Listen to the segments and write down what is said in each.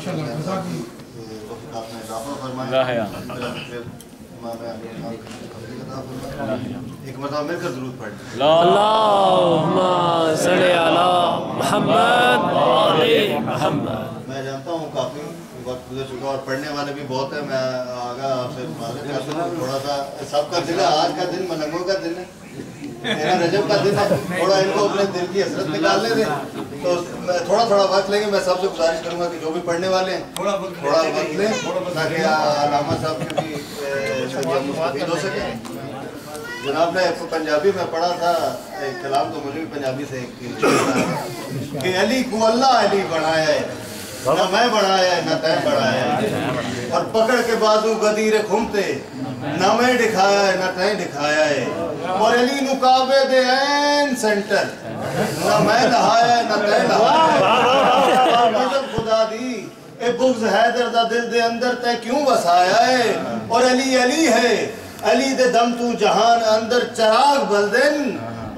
आपने इजाफा फरमाया। एक मरतबा मिलकर दुरूद पढ़ अल्लाहुम्मा सल्ली अला मुहम्मद व आले मुहम्मद। मैं जानता हूँ काफ़ी वक्त गुजर चुका और पढ़ने वाले भी बहुत है। मैं आगा आपसे मालूम करता हूँ थोड़ा सा सबका दिन है, आज का दिन मलंगों का दिन है, मेरा रजब का दिन है, थोड़ा इनको अपने दिल की हसरत निकालने दें। तो थोड़ा थोड़ा वक्त लेंगे। मैं सबसे गुजारिश करूँगा कि जो भी पढ़ने वाले हैं थोड़ा वक्त लें ताकि अलामा साहब की भी मुस्तफीद हो सके। जनाब ने पंजाबी में पढ़ा था एक कलाम, तो मुझे भी पंजाबी से कि अली को अल्लाह अली बनाया है, न मैं बढ़ाया है न तय बढ़ाया है, और पकड़ के बाजू गदीरे घूमते न मैं दिखाया है न तय दिखाया है, और अली मुकाबे दे ऐन सेंटर न मैं नहाया है न तय नहाया है। खुदा दी ए बुग़्ज़ हैदर दा दिल दे अंदर तय क्यों वसाया है, और अली अली है अली दे दम तू जहान अंदर चराग बलदन,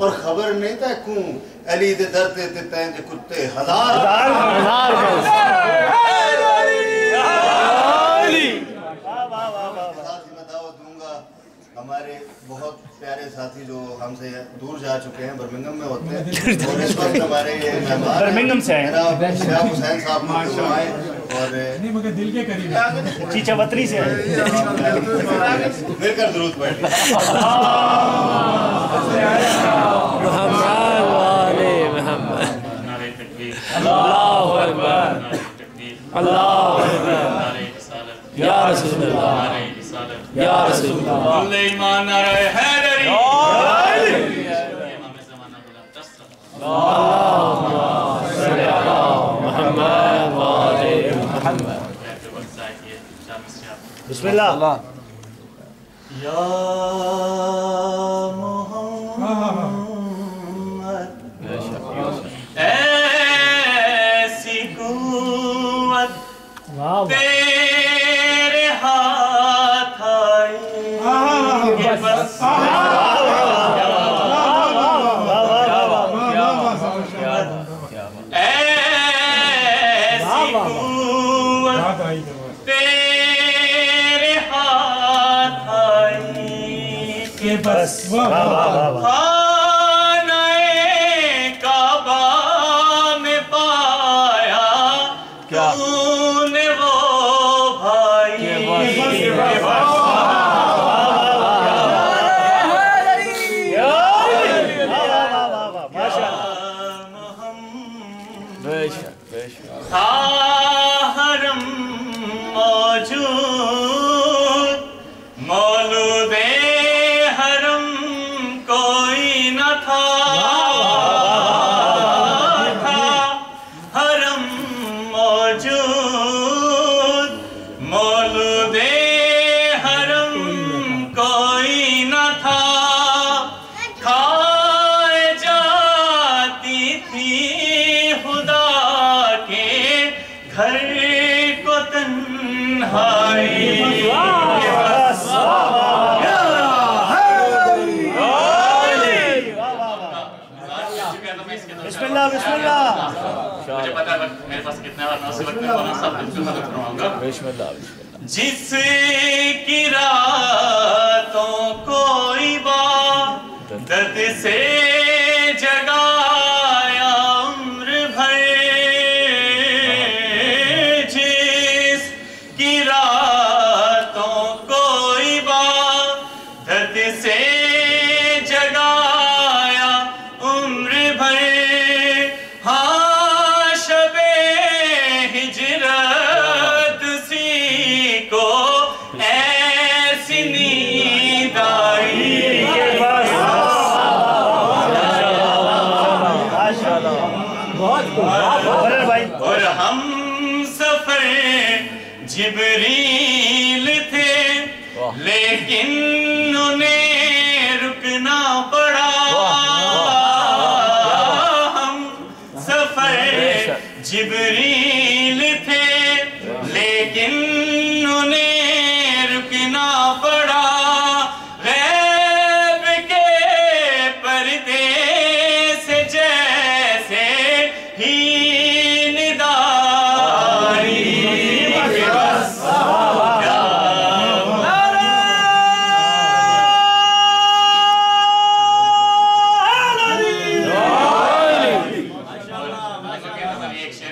और खबर नहीं था क्यों अली दे दरते ते तैं दे कुत्ते हजार मैं दावत दूंगा। हमारे बहुत प्यारे साथी जो हमसे दूर जा चुके हैं, बर्मिंघम में होते हैं, और इस वक्त हमारे मेहमान बर्मिंघम से आए शाह हुसैन साहब आए और मगर दिल के करीब चीचा वतरी से आए। मिलकर दुरूद पढ़ मुहम्मद वाले मुहम्मद। अल्लाहु अकबर अल्लाहु अकबर या रसूलुल्लाह या रसूलुल्लाह। ईमान नारे हैदरी अल्लाहुम्मा सल्ली अला मुहम्मद व आले मुहम्मद। बिस्मिल्लाह। या मोहम्मद ऐसी कुव्वत तेरे हाथ आई कि बस ऐसी कुव्वत तेरे हाथ आई कि बस खाने काबा में पाया तूने वो भाई हरम मौजूद मौलूदे हरम कोई न था, हरम मौजूद मौलूदे हरम कोई न था, खाए जाती थी खुदा के घर को तन्हाई। बिस्मिल्लाह बिस्मिल्लाह। मुझे पता है मेरे पास कितना मुनासिब वक्त में कौन सा फरमाऊंगा। जिसकी रातों कोई बात दर्द से जगाया उम्र भर, जिसकी रातों कोई बात दर्द से जगाया उम्र भर, हाँ शबे हिजरत सी को ऐसी नींद आई। और हम सफर जिब्रील थे लेकिन उन्हें रुकना पड़ा, हम सफर जिब्रील थे लेकिन उन्हें रुकना पड़ा, गैब के पर्दे से जैसे ही निदाई।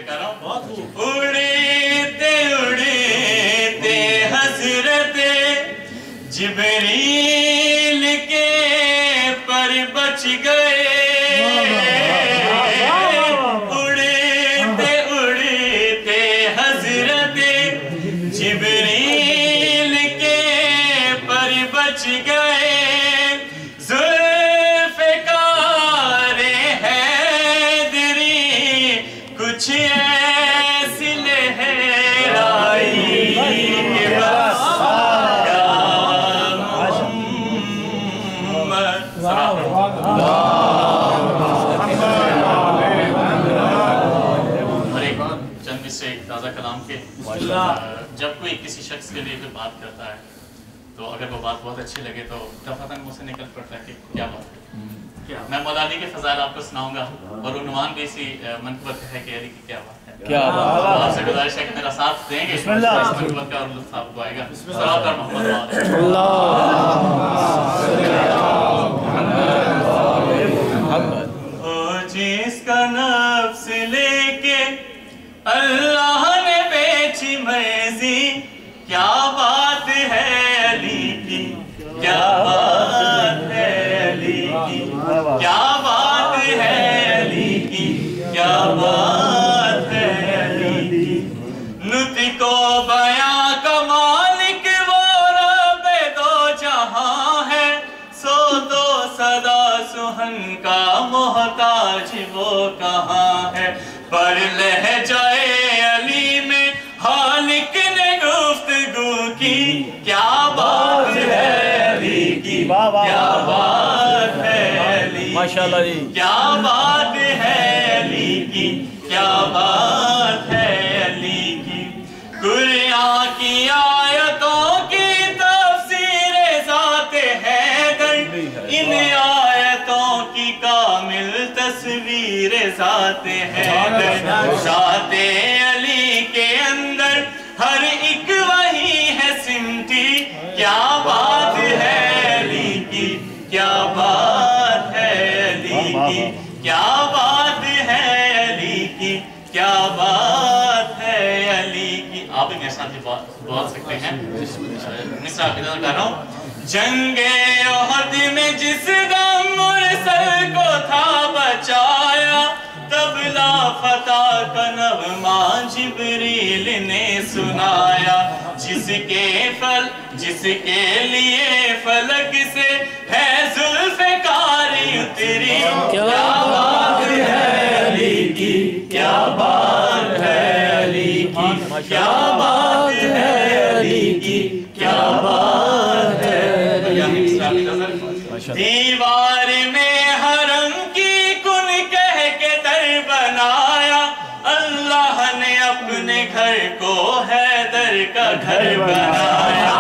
कर रहा हूँ। उड़ते उड़ते हजरत जिब्रील के पर बच गए, उड़ते उड़ते हजरत जिब्रील के पर बच गए, जुल्फ़िकारे हैदरी कुछ ऐसी लहराई कि बस या और एक चंद से एक ताज़ा कलाम के, जब कोई किसी शख्स के लिए कोई बात करता है तो अगर वो बात बहुत अच्छी लगे तो दफातन मुझसे निकल पड़ता है कि क्या बात है। मैं मौला अली के फज़ाइल आपको सुनाऊंगा और उन्वान भी इसी मनक़बत है कि अली की क्या बात है। क्या बात है। आपसे गुजारिश है कि मेरा साथ देंगे, इस मनक़बत का लुत्फ़ आपको आएगा। सलावत और मोहम्मद ओ जिसका नफ्स लेके अल्लाह ने बेची मर्ज़ी, क्या बात है अली की, क्या बात है अली की, क्या बात है अली की, क्या बात है अली की। नुतिको बयां का मालिक वो रब दो जहां है, सो तो सदा सुहन का मोहताज वो कहाँ है। पर लहजाए अली में हालिक ने गुफ्तगू की, क्या बात है अली की, क्या बात है अली, माशाअल्लाह जी, क्या बात है अली की, क्या बात है अली की। कुरान की आयतों की तफसीर ज़ाते हैदर, इन आयतों की कामिल तस्वीर ज़ाते हैदर। ज़ाते अली के अंदर हर एक वही है सिमटी, क्या बात है अली की, क्या बात है अली की, क्या बात है अली की, क्या बात है अली की। आप भी मेरे साथ बोल सकते हैं। मिसरा कर रहा हूँ। जंगे ओहद में जिस दम मुरसल को था बचाया, तबला फता का नग़मा जिब्रील ने सुनाया। जिसके लिए फलक से है जुल्फ़िकारी उतरी, क्या बात है अली की, क्या बात है अली की, क्या बात है अली की, क्या बात है। दीवार में हरम की कुन कह के दर बनाया, अल्लाह ने अपने घर को हैदर का घर बनाया।